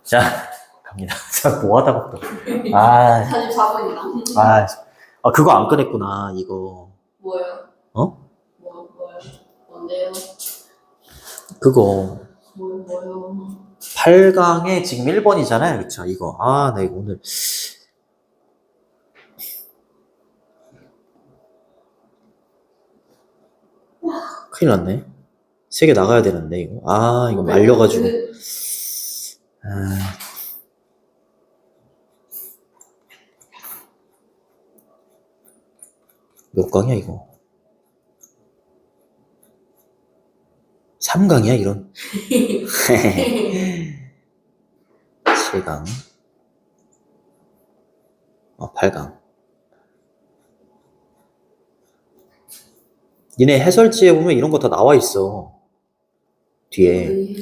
자, 갑니다. 자, 뭐 하다가 또. 아, 44분이다. 그거 안 꺼냈구나, 이거. 뭐요? 어? 뭐요? 뭔데요? 그거. 뭐요? 8강에 지금 1번이잖아요. 그쵸, 이거. 나 이거 오늘. 큰일 났네. 3개 나가야 되는데, 이거. 이거 말려가지고. 몇 강이야, 이거? 3강이야, 이런. 7강. 8강. 니네 해설지에 보면 이런 거 다 나와 있어. 뒤에.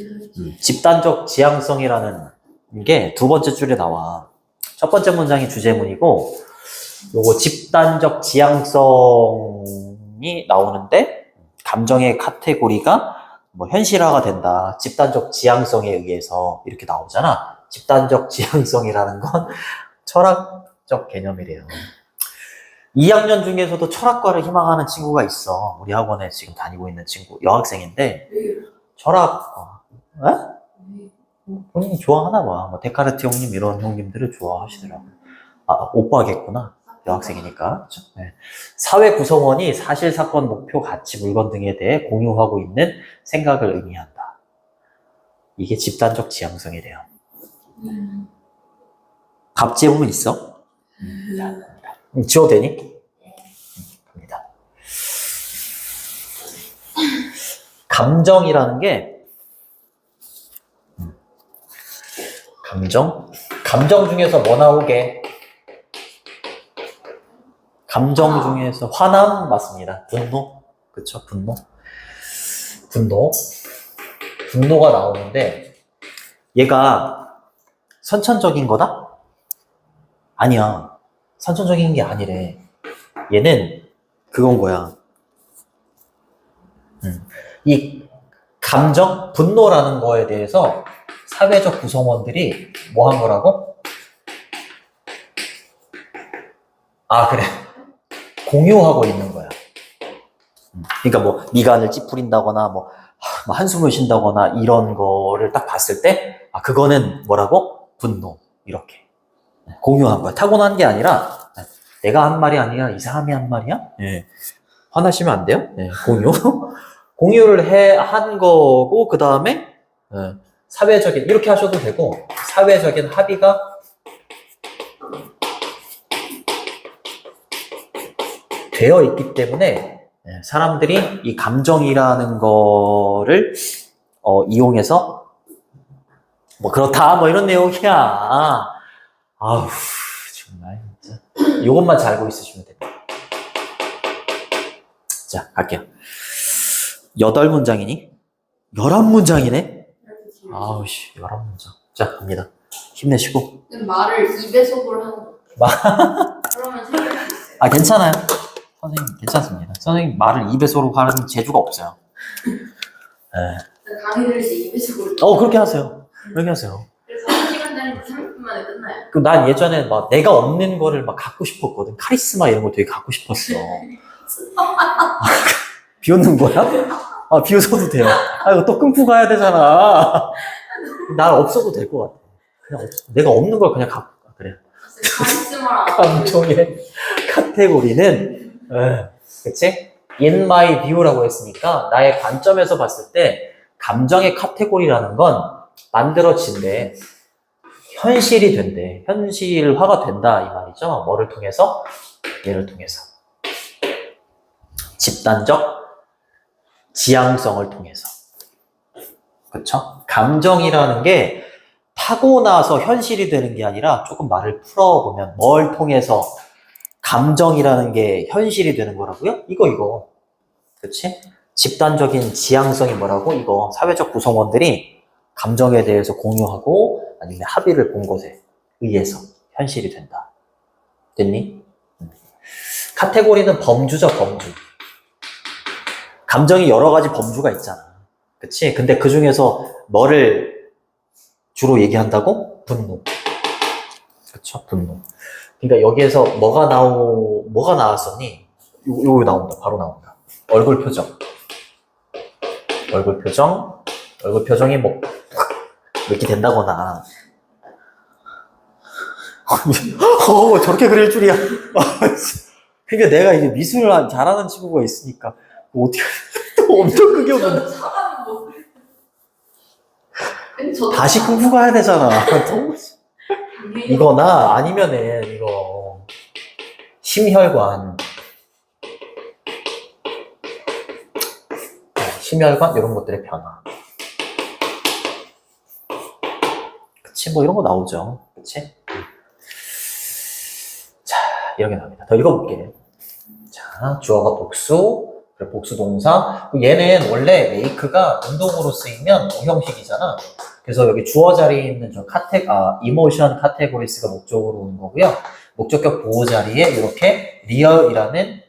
집단적 지향성이라는 게 두 번째 줄에 나와. 첫 번째 문장이 주제문이고, 요거 집단적 지향성이 나오는데, 감정의 카테고리가 뭐 현실화가 된다. 집단적 지향성에 의해서 이렇게 나오잖아. 집단적 지향성이라는 건 철학적 개념이래요. 2학년 중에서도 철학과를 희망하는 친구가 있어. 우리 학원에 지금 다니고 있는 친구, 여학생인데, 철학, 본인이 좋아하나 봐. 뭐 데카르트 형님 이런 형님들을 좋아하시더라고. 오빠겠구나. 여학생이니까. 네. 사회 구성원이 사실, 사건, 목표, 가치, 물건 등에 대해 공유하고 있는 생각을 의미한다. 이게 집단적 지향성이래요. 갑지에 보면 있어? 지워도 되니? 갑니다. 감정이라는 게 감정 중에서 뭐 나오게? 감정 중에서 화남 맞습니다. 분노. 그쵸? 분노가 나오는데 얘가 선천적인 거다? 아니야. 선천적인 게 아니래. 얘는 그건 거야. 이 감정, 분노라는 거에 대해서 사회적 구성원들이 뭐 한 거라고? 그래. 공유하고 있는 거야. 그러니까 뭐 미간을 찌푸린다거나 뭐 한숨을 쉰다거나 이런 거를 딱 봤을 때 그거는 뭐라고? 분노. 이렇게 공유한 거야. 타고난 게 아니라 내가 한 말이 아니라 이 사람이 한 말이야? 네. 화나시면 안 돼요? 네. 공유를 한 거고, 그 다음에 사회적인, 이렇게 하셔도 되고, 사회적인 합의가 되어 있기 때문에 사람들이 이 감정이라는 거를 이용해서 뭐 그렇다 뭐 이런 내용이야. 정말 진짜 이것만 잘 알고 있으시면 됩니다. 자, 갈게요. 8문장이니? 11문장이네? 11문장. 자, 갑니다. 힘내시고. 말을 2배속으로 하는 거. 그러면 생각할 수 있어요. 괜찮아요. 선생님, 괜찮습니다. 선생님 말을 2배속으로 하는 재주가 없어요. 강의 들을 때 2배속으로. 그렇게 하세요. 그렇게 하세요. 그래서 1시간 다니는데 30분 만에 끝나요. 그럼 난 예전에 막 내가 없는 거를 막 갖고 싶었거든. 카리스마 이런 거 되게 갖고 싶었어. 비웃는 거야? 비웃어도 돼요. 이거 또 끊고 가야 되잖아. 난 없어도 될 것 같아. 그냥 내가 없는 걸 그냥 갖고 가. 그래. 카리스마랑 감정의 카테고리는, 그치? In my view라고 했으니까, 나의 관점에서 봤을 때, 감정의 카테고리라는 건 만들어진대. 현실이 된대. 현실화가 된다, 이 말이죠. 뭐를 통해서? 얘를 통해서. 집단적 지향성을 통해서. 그쵸? 감정이라는 게 타고나서 현실이 되는 게 아니라 조금 말을 풀어보면 뭘 통해서 감정이라는 게 현실이 되는 거라고요? 이거. 그치? 집단적인 지향성이 뭐라고? 이거. 사회적 구성원들이 감정에 대해서 공유하고 아니면 합의를 본 것에 의해서 현실이 된다. 됐니? 카테고리는 범주죠, 범주. 감정이 여러 가지 범주가 있잖아. 그치? 근데 그 중에서 뭐를 주로 얘기한다고? 분노. 그쵸? 분노. 그러니까 여기에서 뭐가 나왔었니? 요거 나온다. 바로 나온다. 얼굴 표정. 얼굴 표정이 뭐, 이렇게 된다거나. 저렇게 그릴 줄이야. 그러니까 내가 이제 미술을 잘하는 친구가 있으니까, 뭐 어떻게, 또 엄청 크게 오는. 사람은 뭐 근데 저도 다시 공부 가야 되잖아. 당연히 이거나 아니면은 이거 심혈관 이런 것들의 변화. 그치? 뭐 이런 거 나오죠. 그치? 자, 이렇게 나옵니다. 더 읽어볼게. 자, 주어가 복수, 그리고 복수 동사. 얘는 원래 make가 운동으로 쓰이면 오형식이잖아. 그래서 여기 주어 자리에 있는 emotion categories가 목적으로 오는 거고요. 목적격 보호 자리에 이렇게 real이라는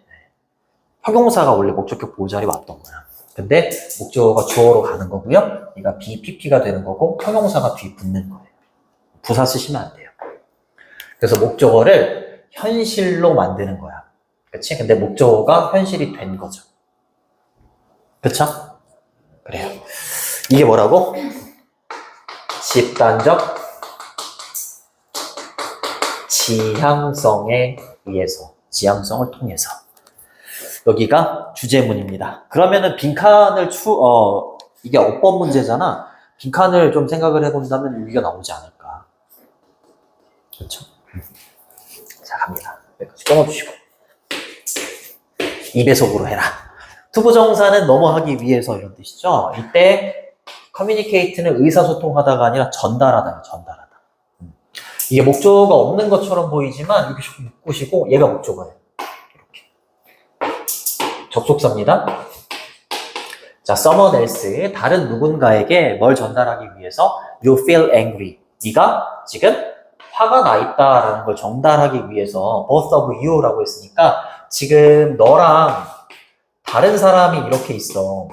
형용사가 원래 목적격 보호 자리에 왔던 거야. 근데 목적어가 주어로 가는 거고요. 얘가 BPP가 되는 거고 형용사가 뒤에 붙는 거예요. 부사 쓰시면 안 돼요. 그래서 목적어를 현실로 만드는 거야. 그치? 근데 목적어가 현실이 된 거죠. 그쵸? 그래요. 이게 뭐라고? 집단적 지향성에 의해서, 지향성을 통해서. 여기가 주제문입니다. 그러면은 빈칸을 이게 어법 문제잖아. 빈칸을 좀 생각을 해본다면 여기가 나오지 않을까. 그렇죠? 자, 갑니다. 여기까지 끊어주시고. 2배속으로 해라. 투부정사는 넘어가기 위해서 이런 뜻이죠. 이때 communicate는 의사소통하다가 아니라 전달하다예요. 전달하다. 이게 목적어가 없는 것처럼 보이지만 이렇게 묶으시고 얘가 목적어예요. 접속사입니다. 자, someone else, 다른 누군가에게 뭘 전달하기 위해서 you feel angry. 네가 지금 화가 나 있다라는 걸 전달하기 위해서 both of you라고 했으니까 지금 너랑 다른 사람이 이렇게 있어.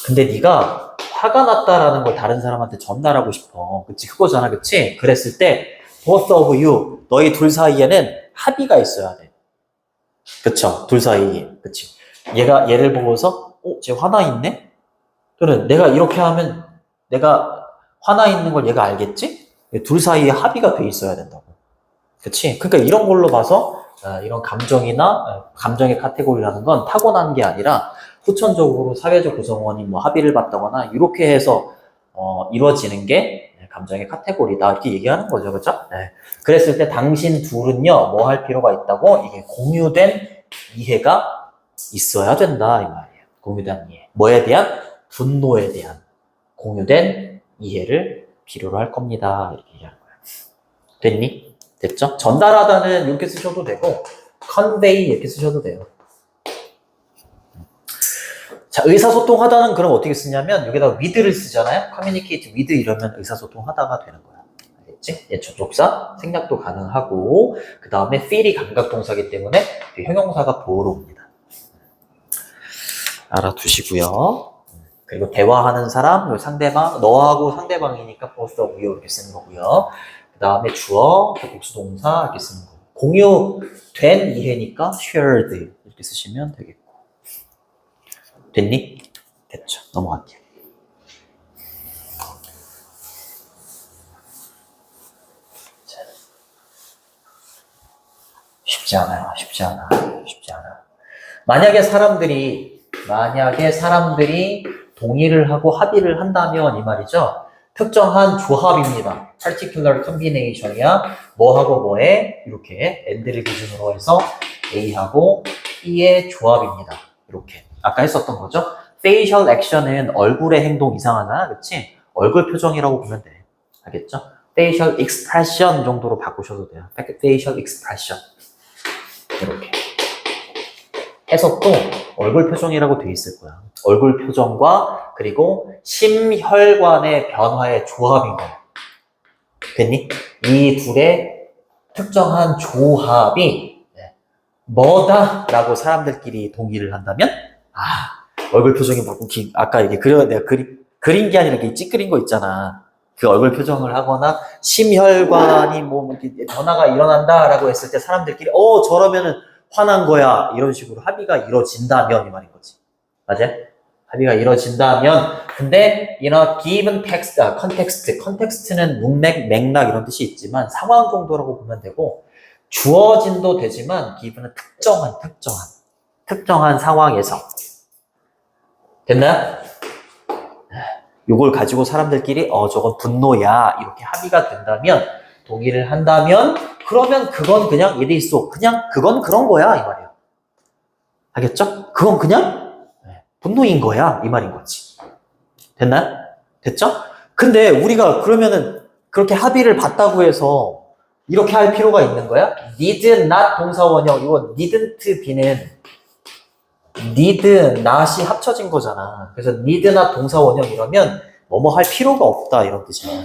근데 네가 화가 났다라는 걸 다른 사람한테 전달하고 싶어. 그치? 그거잖아. 그치? 그랬을 때 both of you, 너희 둘 사이에는 합의가 있어야 돼. 그쵸? 둘 사이에. 그치? 얘를 보고서, 쟤 화나 있네? 또는 내가 이렇게 하면 내가 화나 있는 걸 얘가 알겠지? 둘 사이에 합의가 돼 있어야 된다고. 그치? 그러니까 이런 걸로 봐서, 이런 감정의 카테고리라는 건 타고난 게 아니라 후천적으로 사회적 구성원이 뭐 합의를 봤다거나 이렇게 해서, 이루어지는 게 감정의 카테고리다. 이렇게 얘기하는 거죠. 그죠? 네. 그랬을 때 당신 둘은요, 뭐 할 필요가 있다고? 이게 공유된 이해가 있어야 된다. 이 말이에요. 공유된 이해. 뭐에 대한? 분노에 대한 공유된 이해를 필요로 할 겁니다. 이렇게 얘기하는 거예요. 됐니? 됐죠? 전달하다는 이렇게 쓰셔도 되고, convey 이렇게 쓰셔도 돼요. 자, 의사소통하다는 그럼 어떻게 쓰냐면 여기다가 with를 쓰잖아요. communicate with 이러면 의사소통하다가 되는 거야. 알겠지? 얘 접속사, 생략도 가능하고 그 다음에 feel이 감각동사기 때문에 형용사가 보호로 옵니다. 알아두시고요. 그리고 대화하는 사람, 상대방, 너하고 상대방이니까 both of you 이렇게 쓰는 거고요. 그 다음에 주어, 복수동사 이렇게 쓰는 거. 공유된 이해니까 shared 이렇게 쓰시면 되겠고. 됐니? 됐죠. 넘어갈게요. 자. 쉽지 않아요. 쉽지 않아. 만약에 사람들이 동의를 하고 합의를 한다면 이 말이죠. 특정한 조합입니다. particular combination이야. 뭐하고 뭐에 이렇게 and를 기준으로 해서 A하고 B의 조합입니다. 이렇게. 아까 했었던 거죠. facial action은 얼굴의 행동 이상하나? 그치? 얼굴 표정이라고 보면 돼. 알겠죠? facial expression 정도로 바꾸셔도 돼요. facial expression. 이렇게. 해석도 얼굴 표정이라고 돼 있을 거야. 얼굴 표정과 그리고 심혈관의 변화의 조합인 거야. 됐니? 이 둘의 특정한 조합이 뭐다? 라고 사람들끼리 동의를 한다면 얼굴 표정이 막 아까 이게 내가 그린 게 아니라 이렇게 찌그린 거 있잖아. 그 얼굴 표정을 하거나 심혈관이 뭐 이렇게 변화가 일어난다라고 했을 때 사람들끼리 저러면은 화난 거야 이런 식으로 합의가 이루어진다면 이 말인 거지. 맞아? 합의가 이루어진다면 근데 in a given text, context는 문맥, 맥락 이런 뜻이 있지만 상황 정도라고 보면 되고 주어진도 되지만 given은 특정한 상황에서 됐나요? 요걸 가지고 사람들끼리 저건 분노야 이렇게 합의가 된다면 동의를 한다면 그러면 그건 그냥 예대 있어 그냥 그건 그런 거야 이 말이야. 알겠죠? 그건 그냥 분노인 거야 이 말인 거지. 됐나요? 됐죠? 근데 우리가 그러면은 그렇게 합의를 봤다고 해서 이렇게 할 필요가 있는 거야? need not 동사 원형 이거 needn't be는 need, not이 합쳐진 거잖아. 그래서 need not 동사 원형 이러면 뭐뭐 할 필요가 없다 이런 뜻이야.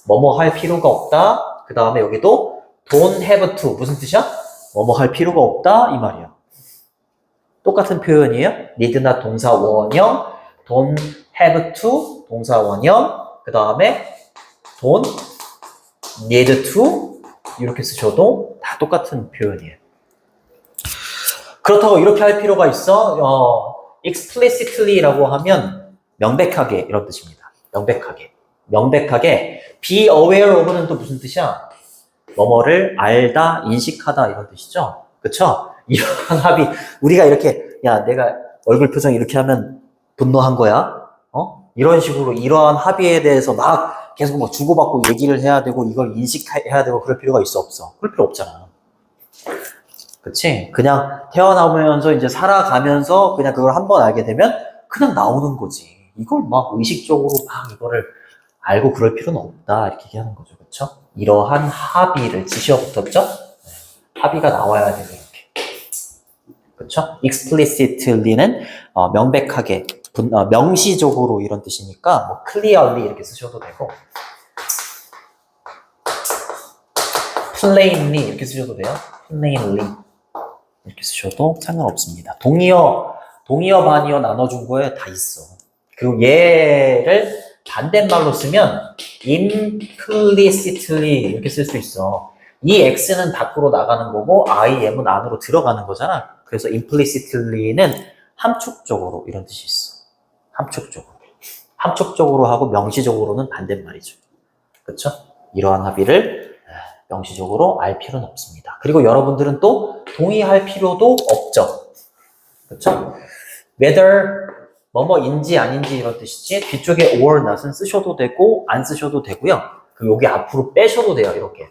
뭐뭐 할 필요가 없다. 그 다음에 여기도 don't have to 무슨 뜻이야? 뭐뭐 할 필요가 없다 이 말이야. 똑같은 표현이에요. need not 동사 원형, don't have to 동사 원형, 그 다음에 don't need to 이렇게 쓰셔도 다 똑같은 표현이에요. 그렇다고 이렇게 할 필요가 있어? explicitly라고 하면 명백하게 이런 뜻입니다. 명백하게 be aware of는 또 무슨 뜻이야? 뭐뭐를 알다, 인식하다 이런 뜻이죠. 그쵸? 이러한 합의 우리가 이렇게 야 내가 얼굴 표정 이렇게 하면 분노한 거야? 이런 식으로 이러한 합의에 대해서 막 계속 막 주고받고 얘기를 해야 되고 이걸 인식해야 되고 그럴 필요가 있어 없어? 그럴 필요 없잖아. 그치? 그냥 태어나면서 이제 살아가면서 그냥 그걸 한번 알게 되면 그냥 나오는 거지. 이걸 막 의식적으로 막 이거를 알고 그럴 필요는 없다. 이렇게 얘기하는 거죠. 그쵸? 이러한 합의를 지시어 붙었죠? 합의가 나와야 되는 이렇게. 그쵸? explicitly는 명백하게, 명시적으로 이런 뜻이니까 뭐 clearly 이렇게 쓰셔도 되고 plainly 이렇게 쓰셔도 돼요. plainly 이렇게 쓰셔도 상관없습니다. 동의어 반의어 나눠준 거에 다 있어. 그리고 얘를 반대말로 쓰면 implicitly 이렇게 쓸 수 있어. 이 x는 밖으로 나가는 거고 I,M은 안으로 들어가는 거잖아. 그래서 implicitly는 함축적으로 이런 뜻이 있어. 함축적으로 하고 명시적으로는 반대말이죠. 그렇죠? 이러한 합의를 명시적으로 알 필요는 없습니다. 그리고 여러분들은 또 동의할 필요도 없죠. 그렇죠? whether 뭐뭐인지 아닌지 이런 뜻이지 뒤쪽에 or not은 쓰셔도 되고 안 쓰셔도 되고요. 그리고 여기 앞으로 빼셔도 돼요. 이렇게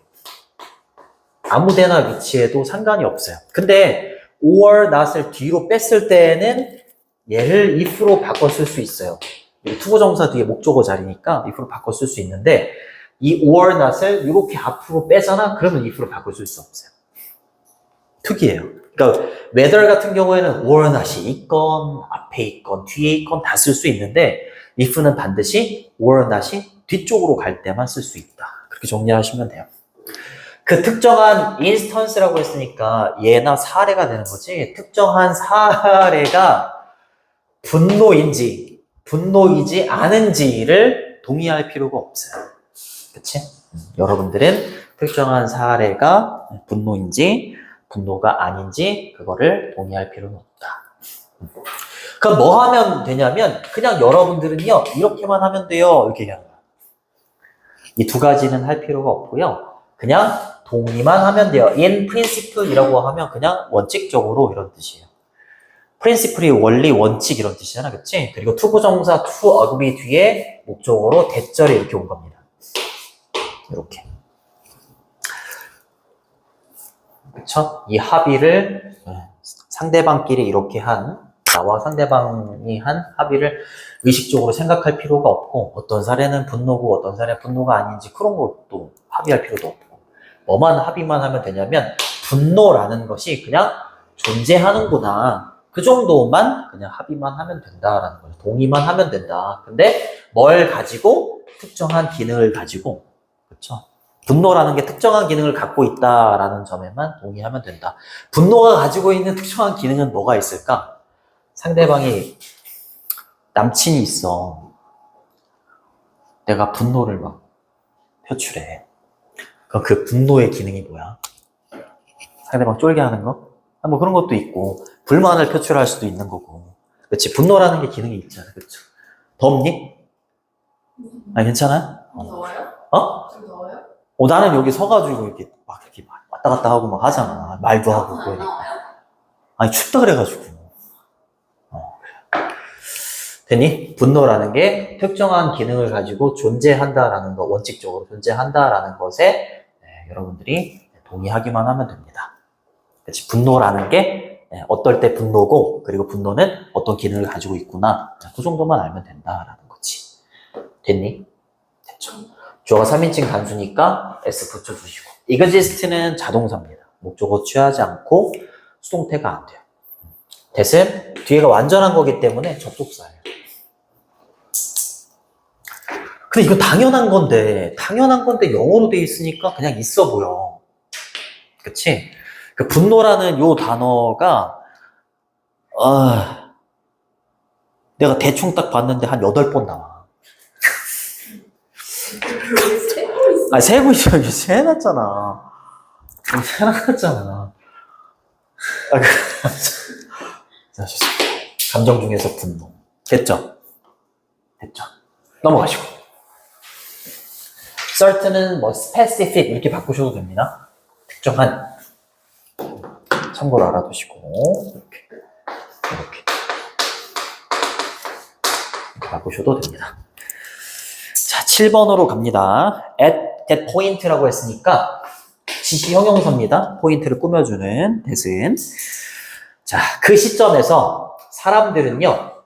아무데나 위치해도 상관이 없어요. 근데 or not을 뒤로 뺐을 때는 얘를 if로 바꿔 쓸 수 있어요. 투부정사 뒤에 목적어 자리니까 if로 바꿔 쓸 수 있는데 이 or not을 이렇게 앞으로 빼잖아? 그러면 if로 바꿔 쓸 수 없어요. 특이해요. 그러니까 whether 같은 경우에는 or not이 있건 앞에 있건 뒤에 있건 다 쓸 수 있는데 if는 반드시 or not이 뒤쪽으로 갈 때만 쓸 수 있다. 그렇게 정리하시면 돼요. 그 특정한 instance라고 했으니까 예나 사례가 되는 거지 특정한 사례가 분노이지 않은지를 동의할 필요가 없어요. 그치? 여러분들은 특정한 사례가 분노가 아닌지 그거를 동의할 필요는 없다. 그럼 뭐 하면 되냐면 그냥 여러분들은요 이렇게만 하면 돼요 이렇게 얘기하는 거야. 이 두 가지는 할 필요가 없고요. 그냥 동의만 하면 돼요. in principle이라고 하면 그냥 원칙적으로 이런 뜻이에요. principle이 원리, 원칙 이런 뜻이잖아, 그치? 그리고 투부정사 to agree 뒤에 목적어로 대절이 이렇게 온 겁니다. 이렇게. 그쵸? 이 합의를 상대방끼리 이렇게 나와 상대방이 한 합의를 의식적으로 생각할 필요가 없고 어떤 사례는 분노고 어떤 사례는 분노가 아닌지 그런 것도 합의할 필요도 없고 뭐만 합의만 하면 되냐면 분노라는 것이 그냥 존재하는구나 그 정도만 그냥 합의만 하면 된다라는 거예요. 동의만 하면 된다. 근데 뭘 가지고 특정한 기능을 가지고 그렇죠? 분노라는 게 특정한 기능을 갖고 있다라는 점에만 동의하면 된다. 분노가 가지고 있는 특정한 기능은 뭐가 있을까? 상대방이 남친이 있어. 내가 분노를 막 표출해. 그럼 그 분노의 기능이 뭐야? 상대방 쫄게 하는 거? 뭐 그런 것도 있고, 불만을 표출할 수도 있는 거고. 그렇지? 분노라는 게 기능이 있잖아. 그렇죠? 덥니? 아니, 괜찮아? 좀 더워요? 어? 좀 더워요? 나는 여기 서가지고 이렇게 막 왔다 갔다 하고 막 하잖아. 말도 하고. 안 그러니까. 나와요? 아니, 춥다 그래가지고. 그래. 됐니? 분노라는 게 특정한 기능을 가지고 존재한다라는 거, 원칙적으로 존재한다라는 것에 여러분들이 동의하기만 하면 됩니다. 그렇지? 분노라는 게 어떨 때 분노고, 그리고 분노는 어떤 기능을 가지고 있구나. 그 정도만 알면 된다라는 거지. 됐니? 됐죠. 주어가 3인칭 단수니까 S 붙여주시고. exist는 자동사입니다. 목적어 취하지 않고 수동태가 안 돼요. that은 뒤에가 완전한 거기 때문에 접속사예요. 근데 이거 당연한 건데 영어로 돼 있으니까 그냥 있어 보여. 그치? 그 분노라는 요 단어가, 내가 대충 딱 봤는데 한 8번 나와. 세고 있어. 이게 세놨잖아. 세놨잖아. 감정 중에서 분노. 됐죠? 됐죠? 넘어가시고. certain은 뭐 specific 이렇게 바꾸셔도 됩니다. 특정한. 참고로 알아두시고. 이렇게 바꾸셔도 됩니다. 자, 7번으로 갑니다. at that point라고 했으니까 지시 형용사입니다. 포인트를 꾸며주는 that은. 자, 그 시점에서 사람들은요,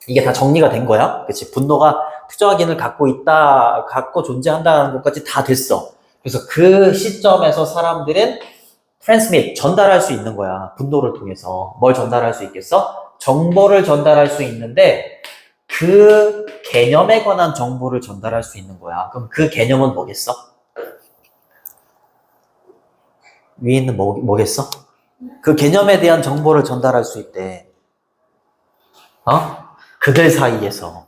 이게 다 정리가 된 거야. 그치? 분노가 특정한 기능을 갖고 존재한다는 것까지 다 됐어. 그래서 그 시점에서 사람들은 transmit, 전달할 수 있는 거야. 분노를 통해서. 뭘 전달할 수 있겠어? 정보를 전달할 수 있는데, 그 개념에 관한 정보를 전달할 수 있는 거야. 그럼 그 개념은 뭐겠어? 위에 있는 뭐겠어? 그 개념에 대한 정보를 전달할 수 있대. 그들 사이에서.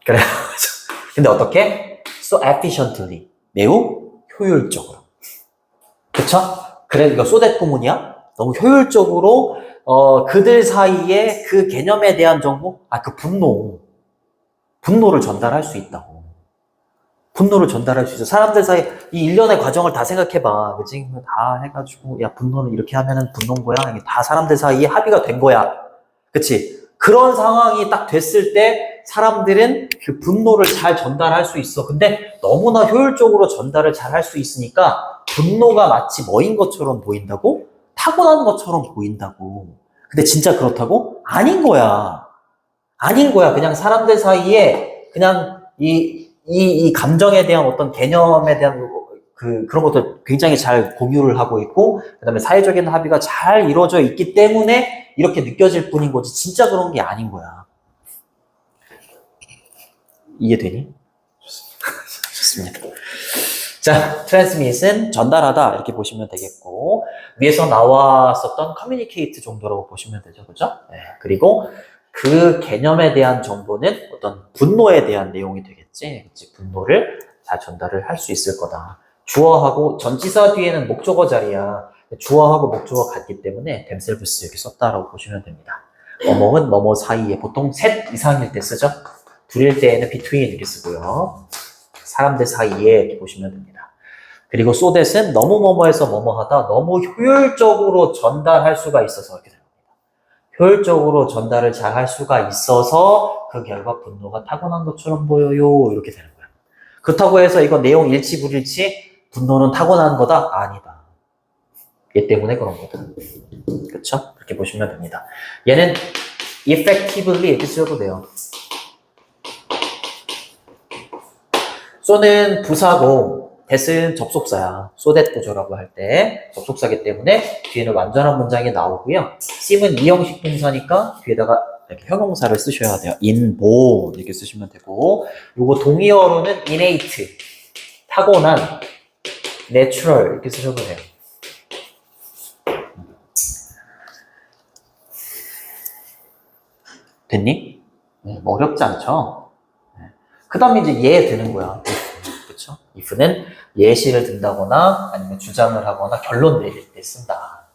그래. 근데 어떻게? So efficiently. 매우 효율적으로. 그쵸? 그래, 이거 so that 구문이야? 너무 효율적으로, 그들 사이에 그 개념에 대한 정보? 그 분노를 전달할 수 있다고. 분노를 전달할 수 있어. 사람들 사이, 이 일련의 과정을 다 생각해봐. 그치? 다 해가지고, 야, 분노는 이렇게 하면은 분노인 거야. 이게 다 사람들 사이에 합의가 된 거야. 그치? 그런 상황이 딱 됐을 때, 사람들은 그 분노를 잘 전달할 수 있어. 근데 너무나 효율적으로 전달을 잘 할 수 있으니까, 분노가 마치 뭐인 것처럼 보인다고? 타고난 것처럼 보인다고. 근데 진짜 그렇다고? 아닌 거야. 아닌 거야. 그냥 사람들 사이에, 그냥 이 감정에 대한 어떤 개념에 대한 그런 것도 굉장히 잘 공유를 하고 있고, 그 다음에 사회적인 합의가 잘 이루어져 있기 때문에 이렇게 느껴질 뿐인 거지. 진짜 그런 게 아닌 거야. 이해되니? 좋습니다. 자, transmit은 전달하다 이렇게 보시면 되겠고, 위에서 나왔었던 communicate 정도라고 보시면 되죠. 그죠? 네. 그리고 그 개념에 대한 정보는 어떤 분노에 대한 내용이 되겠지. 그치? 분노를 잘 전달을 할 수 있을 거다. 주어하고 전치사 뒤에는 목적어 자리야. 주어하고 목적어 같기 때문에 themselves 이렇게 썼다라고 보시면 됩니다. 뭐뭐는 뭐뭐 사이에 보통 셋 이상일 때 쓰죠. 둘일 때에는 between 이렇게 쓰고요. 사람들 사이에 이렇게 보시면 됩니다. 그리고 so that은 너무 뭐뭐해서 뭐뭐하다, 너무 효율적으로 전달할 수가 있어서 이렇게 됩니다. 효율적으로 전달을 잘 할 수가 있어서 그 결과 분노가 타고난 것처럼 보여요. 이렇게 되는 거야. 그렇다고 해서 이거 내용 일치 불일치? 분노는 타고난 거다? 아니다. 얘 때문에 그런 거다. 그쵸? 그렇게 보시면 됩니다. 얘는 effectively 이렇게 쓰셔도 돼요. so는 부사고 that은 접속사야. so that 구조라고 할 때 접속사기 때문에 뒤에는 완전한 문장이 나오고요. sim은 이형식 동사니까 뒤에다가 이렇게 형용사를 쓰셔야 돼요. inborn 이렇게 쓰시면 되고, 요거 동의어로는 innate 타고난, natural 이렇게 쓰셔도 돼요. 됐니? 네, 뭐 어렵지 않죠? 네. 그 다음에 이제 얘 드는 거야. 그쵸? if는 예시를 든다거나 아니면 주장을 하거나 결론 내릴 때 쓴다.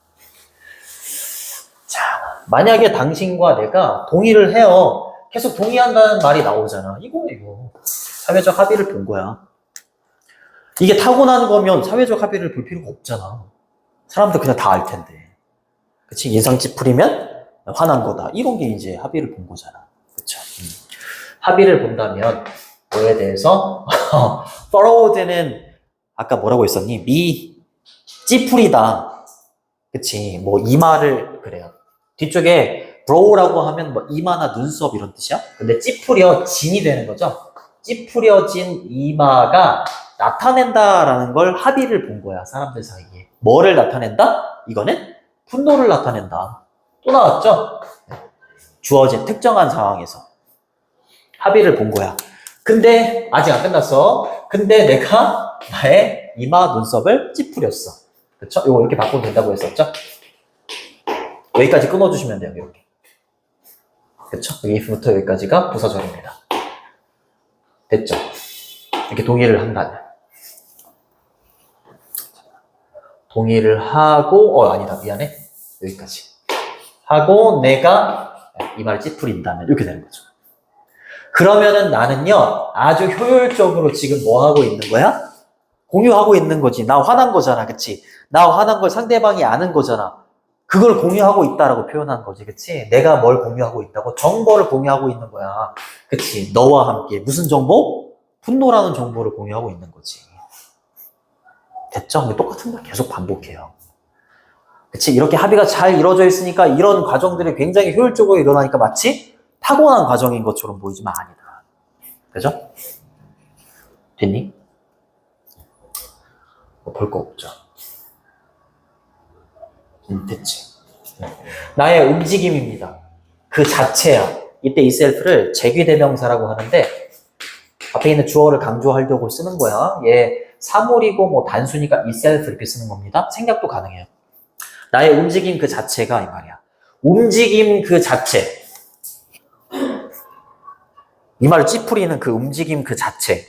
자, 만약에 당신과 내가 동의를 해요. 계속 동의한다는 말이 나오잖아. 이거. 사회적 합의를 본 거야. 이게 타고나는 거면 사회적 합의를 볼 필요가 없잖아. 사람들 그냥 다 알 텐데. 그치? 예상 찌푸리면 화난 거다. 이런 게 이제 합의를 본 거잖아. 그쵸? 합의를 본다면 뭐에 대해서 forward는 아까 뭐라고 했었니? 찌푸리다. 그치? 뭐 이마를 그래요. 뒤쪽에 brow라고 하면 뭐 이마나 눈썹 이런 뜻이야. 근데 찌푸려진이 되는 거죠. 찌푸려진 이마가 나타낸다라는 걸 합의를 본 거야. 사람들 사이에. 뭐를 나타낸다? 이거는 분노를 나타낸다. 또 나왔죠? 주어진 특정한 상황에서 합의를 본 거야. 근데 아직 안 끝났어. 근데 내가 나의 이마 눈썹을 찌푸렸어. 그쵸? 이거 이렇게 바꾸면 된다고 했었죠? 여기까지 끊어주시면 돼요. 이렇게. 그쵸? 여기부터 여기까지가 부사절입니다. 됐죠? 이렇게 동의를 한다면. 동의를 하고, 아니다. 미안해. 여기까지. 하고, 내가 이마를 찌푸린다면. 이렇게 되는 거죠. 그러면은 나는요, 아주 효율적으로 지금 뭐 하고 있는 거야? 공유하고 있는 거지. 나 화난 거잖아. 그치? 나 화난 걸 상대방이 아는 거잖아. 그걸 공유하고 있다라고 표현한 거지. 그치? 내가 뭘 공유하고 있다고? 정보를 공유하고 있는 거야. 그치? 너와 함께. 무슨 정보? 분노라는 정보를 공유하고 있는 거지. 됐죠? 똑같은 걸 계속 반복해요. 그치? 이렇게 합의가 잘 이루어져 있으니까 이런 과정들이 굉장히 효율적으로 일어나니까 마치 타고난 과정인 것처럼 보이지만 아니다. 그죠? 됐니? 볼 거 없죠. 됐지. 나의 움직임입니다. 그 자체야. 이때 이 셀프를 제귀대명사라고 하는데 앞에 있는 주어를 강조하려고 쓰는 거야. 얘 사물이고 뭐 단순히가 이 셀프 이렇게 쓰는 겁니다. 생략도 가능해요. 나의 움직임 그 자체가 이 말이야. 움직임 그 자체. 이 말을 찌푸리는 그 움직임 그 자체.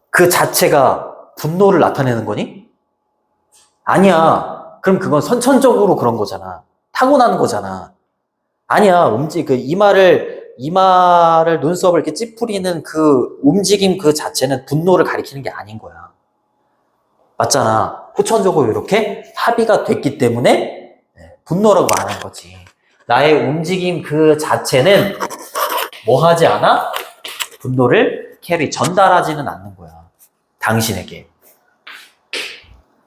그 자체가 분노를 나타내는 거니? 아니야. 그럼 그건 선천적으로 그런 거잖아. 타고나는 거잖아. 아니야. 이마를 눈썹을 이렇게 찌푸리는 그 움직임 그 자체는 분노를 가리키는 게 아닌 거야. 맞잖아. 후천적으로 이렇게 합의가 됐기 때문에 분노라고 안 한 거지. 나의 움직임 그 자체는 뭐 하지 않아? 분노를 전달하지는 않는 거야. 당신에게.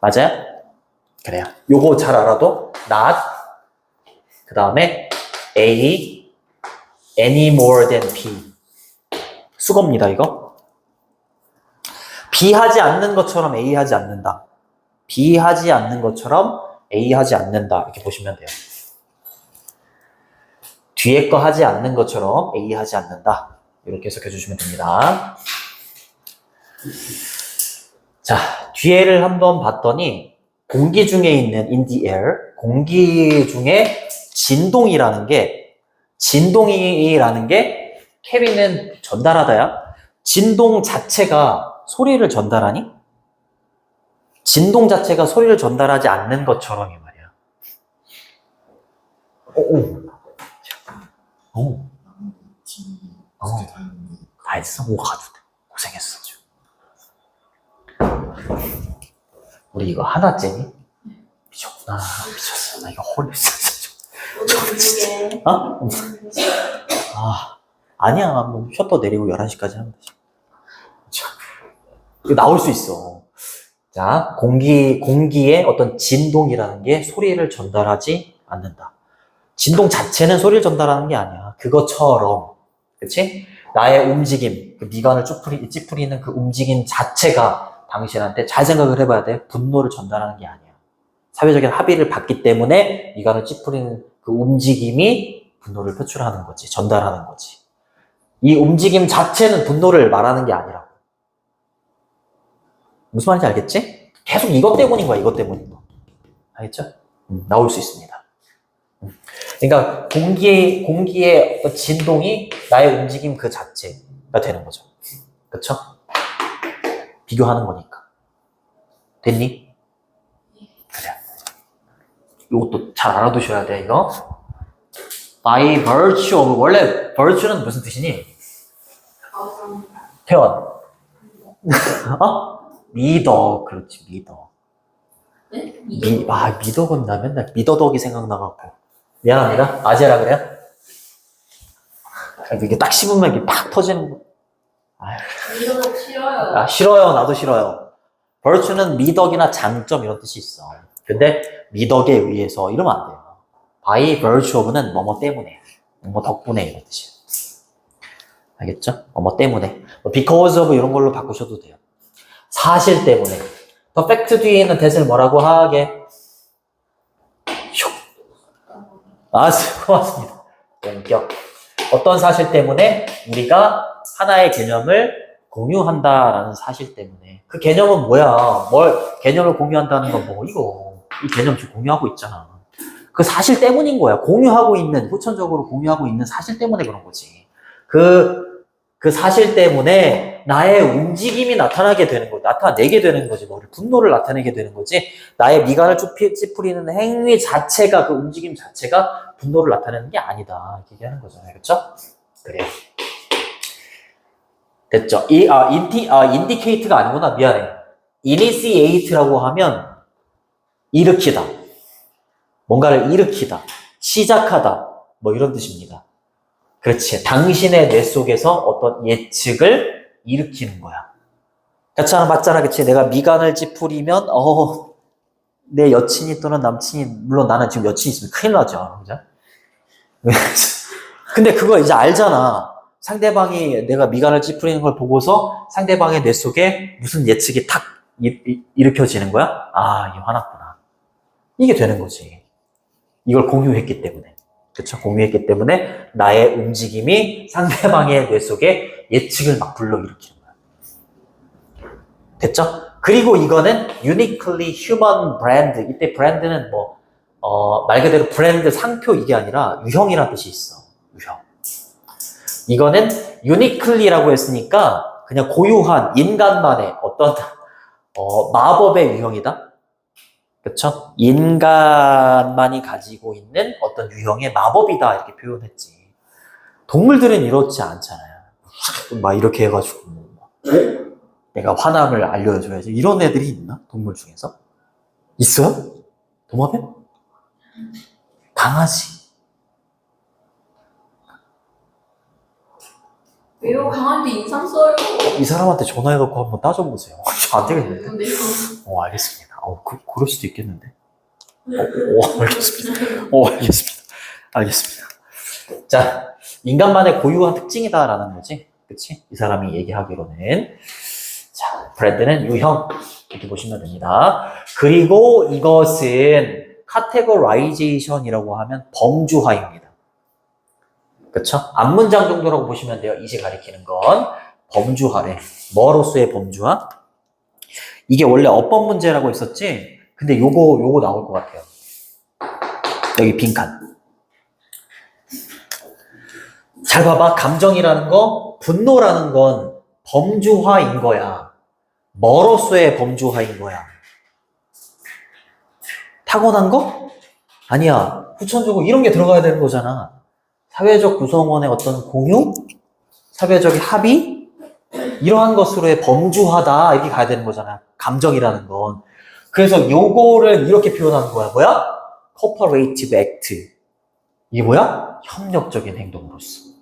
맞아요? 그래요. 요거 잘 알아도 not 그 다음에 A any more than B 수거입니다. 이거 B 하지 않는 것처럼 A 하지 않는다. B 하지 않는 것처럼 A 하지 않는다. 이렇게 보시면 돼요. 뒤에 거 하지 않는 것처럼 A 하지 않는다. 이렇게 해석해 주시면 됩니다. 자, 뒤에를 한번 봤더니 공기 중에 있는 in the air, 공기 중에 진동이라는 게 케빈은 전달하다야. 진동 자체가 소리를 전달하니? 진동 자체가 소리를 전달하지 않는 것처럼 이 말이야. 다 했어? 오, 가도 돼. 고생했어. 우리 이거 하나째니? 미쳤구나. 미쳤어. 나 이거 홀렸어. 어? 아니야. 뭐 셔터 내리고 11시까지 하면 되지. 이거 나올 수 있어. 자, 공기의 어떤 진동이라는 게 소리를 전달하지 않는다. 진동 자체는 소리를 전달하는 게 아니야. 그것처럼. 그치? 나의 움직임, 그 미간을 찌푸리는 그 움직임 자체가 당신한테 잘 생각을 해봐야 돼. 분노를 전달하는 게 아니야. 사회적인 합의를 봤기 때문에 미간을 찌푸리는 그 움직임이 분노를 표출하는 거지. 전달하는 거지. 이 움직임 자체는 분노를 말하는 게 아니라고. 무슨 말인지 알겠지? 계속 이것 때문인 거야. 이것 때문인 거. 알겠죠? 나올 수 있습니다. 그러니까 공기의 어떤 진동이 나의 움직임 그 자체가 되는 거죠. 그쵸? 비교하는 거니까. 됐니? 그래. 이것도 잘 알아두셔야 돼, 이거. By virtue of, 원래 virtue는 무슨 뜻이니? 태원. 어? 믿어. 그렇지, 믿어. 네? 미덕은 나 맨날 미더덕이 생각나갖고. 미안합니다. 아재라 그래요? 이게 딱 씹으면 이게 팍 터지는 거. 미덕 싫어요. 아, 싫어요. 나도 싫어요. virtue는 미덕이나 장점 이런 뜻이 있어. 근데 미덕에 의해서 이러면 안 돼요. by virtue of는 뭐뭐 때문에, 뭐 덕분에 이런 뜻이에요. 알겠죠? 뭐 때문에. because of 이런 걸로 바꾸셔도 돼요. 사실 때문에. 더 팩트 뒤에 있는 that을 뭐라고 하게? 아, 고맙습니다. 원격. 어떤 사실 때문에 우리가 하나의 개념을 공유한다라는 사실 때문에. 그 개념은 뭐야? 개념을 공유한다는 건 뭐, 이거. 이 개념 지금 공유하고 있잖아. 그 사실 때문인 거야. 공유하고 있는, 후천적으로 공유하고 있는 사실 때문에 그런 거지. 그 사실 때문에 나의 움직임이 나타나게 되는 거지. 나타내게 되는 거지. 분노를 나타내게 되는 거지. 나의 미간을 찌푸리는 행위 자체가, 그 움직임 자체가 분노를 나타내는 게 아니다. 이렇게 얘기하는 거잖아요. 그렇죠? 그래요. 됐죠? indicate가 아니구나. 미안해. initiate라고 하면 일으키다. 뭔가를 일으키다. 시작하다. 뭐 이런 뜻입니다. 그렇지. 당신의 뇌 속에서 어떤 예측을 일으키는 거야. 그렇잖아. 맞잖아. 그치? 내가 미간을 찌푸리면, 내 여친이 또는 남친이, 물론 나는 지금 여친이 있으면 큰일 나죠. 그죠? 근데 그거 이제 알잖아. 상대방이 내가 미간을 찌푸리는 걸 보고서 상대방의 뇌 속에 무슨 예측이 탁 일으켜지는 거야? 아, 이 화났구나. 이게 되는 거지. 이걸 공유했기 때문에. 그쵸? 공유했기 때문에 나의 움직임이 상대방의 뇌 속에 예측을 막 불러일으키는 거야. 됐죠? 그리고 이거는 uniquely human brand. 이때 brand는 말 그대로 브랜드 상표 이게 아니라 유형이라는 뜻이 있어. 유형. 이거는 uniquely라고 했으니까 그냥 고유한 인간만의 어떤 마법의 유형이다. 그쵸? 인간만이 가지고 있는 어떤 유형의 마법이다 이렇게 표현했지. 동물들은 이렇지 않잖아요. 막 이렇게 해가지고 내가 화남을 알려줘야지. 이런 애들이 있나? 동물 중에서? 있어요? 도마뱀? 강아지? 왜요? 강한데 인상 써요. 이 사람한테 전화해갖고 한번 따져보세요. 안 되겠는데? 근데요. 알겠습니다. 그럴 수도 있겠는데. 알겠습니다. 알겠습니다. 자, 인간만의 고유한 특징이다라는 거지. 그치? 이 사람이 얘기하기로는. 자, 브랜드는 유형. 이렇게 보시면 됩니다. 그리고 이것은 카테고라이제이션이라고 하면 범주화입니다. 그쵸? 앞문장 정도라고 보시면 돼요. 이제 가리키는 건 범주화래. 뭐로서의 범주화? 이게 원래 어법 문제라고 했었지? 근데 요거 나올 것 같아요. 여기 빈칸. 잘 봐봐. 감정이라는 거, 분노라는 건 범주화인 거야. 뭐로서의 범주화인 거야? 타고난 거? 아니야. 후천적으로 이런 게 들어가야 되는 거잖아. 사회적 구성원의 어떤 공유? 사회적 합의? 이러한 것으로의 범주화다. 이렇게 가야 되는 거잖아. 감정이라는 건. 그래서 요거를 이렇게 표현하는 거야. 뭐야? Cooperative Act. 이게 뭐야? 협력적인 행동으로서.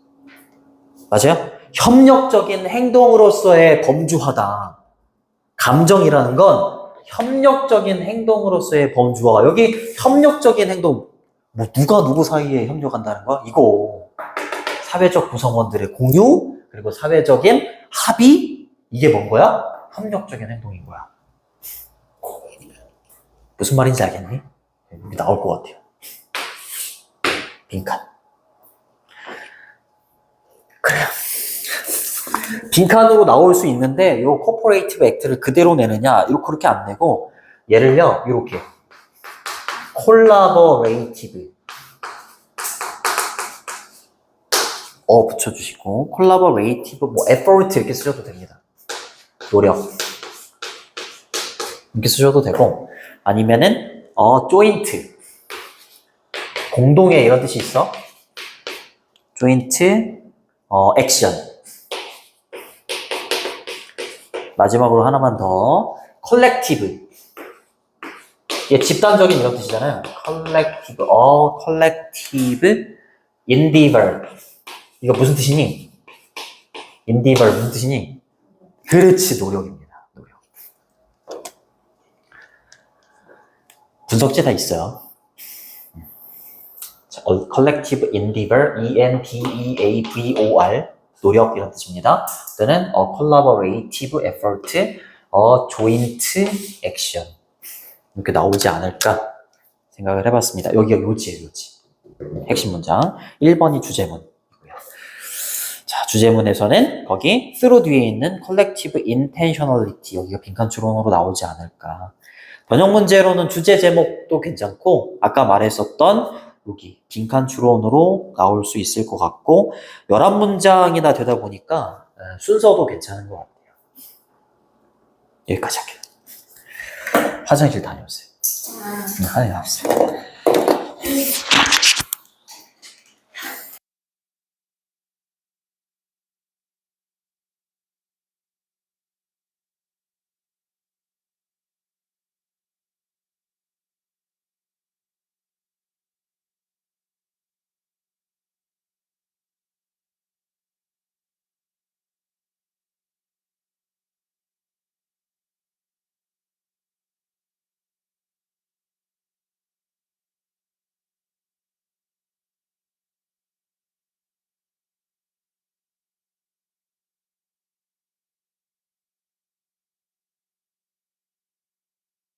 맞아요? 협력적인 행동으로서의 범주화다. 감정이라는 건 협력적인 행동으로서의 범주화. 여기 협력적인 행동, 누가 누구 사이에 협력한다는 거야? 이거. 사회적 구성원들의 공유, 그리고 사회적인 합의, 이게 뭔 거야? 협력적인 행동인 거야. 무슨 말인지 알겠니? 여기 나올 것 같아요. 빈칸. 그래요. 빈칸으로 나올 수 있는데, 요 코퍼레이티브 액트를 그대로 내느냐, 그렇게 안 내고, 예를요, 요렇게. 콜라보레이티브. 붙여주시고 collaborative, 뭐 effort 이렇게 쓰셔도 됩니다. 노력 이렇게 쓰셔도 되고 아니면은 joint 공동의 이런 뜻이 있어. joint action. 마지막으로 하나만 더 collective. 이게 집단적인 이런 뜻이잖아요. collective endeavor. 이거 무슨 뜻이니? endeavor 무슨 뜻이니? 그렇지, 노력입니다. 노력. 분석제 다 있어요. 자, collective endeavor, E-N-D-E-A-V-O-R, 노력 이런 뜻입니다. 또는 collaborative effort, joint action. 이렇게 나오지 않을까 생각을 해봤습니다. 여기가 요지예요, 요지. 핵심 문장. 1번이 주제문이고요. 자, 주제문에서는 거기 through 뒤에 있는 collective intentionality, 여기가 빈칸 추론으로 나오지 않을까. 번역 문제로는 주제 제목도 괜찮고 아까 말했었던 여기 빈칸 추론으로 나올 수 있을 것 같고 11문장이나 되다 보니까 순서도 괜찮은 것 같아요. 여기까지 할게요. 화장실 다녀오세요. 다녀오세요.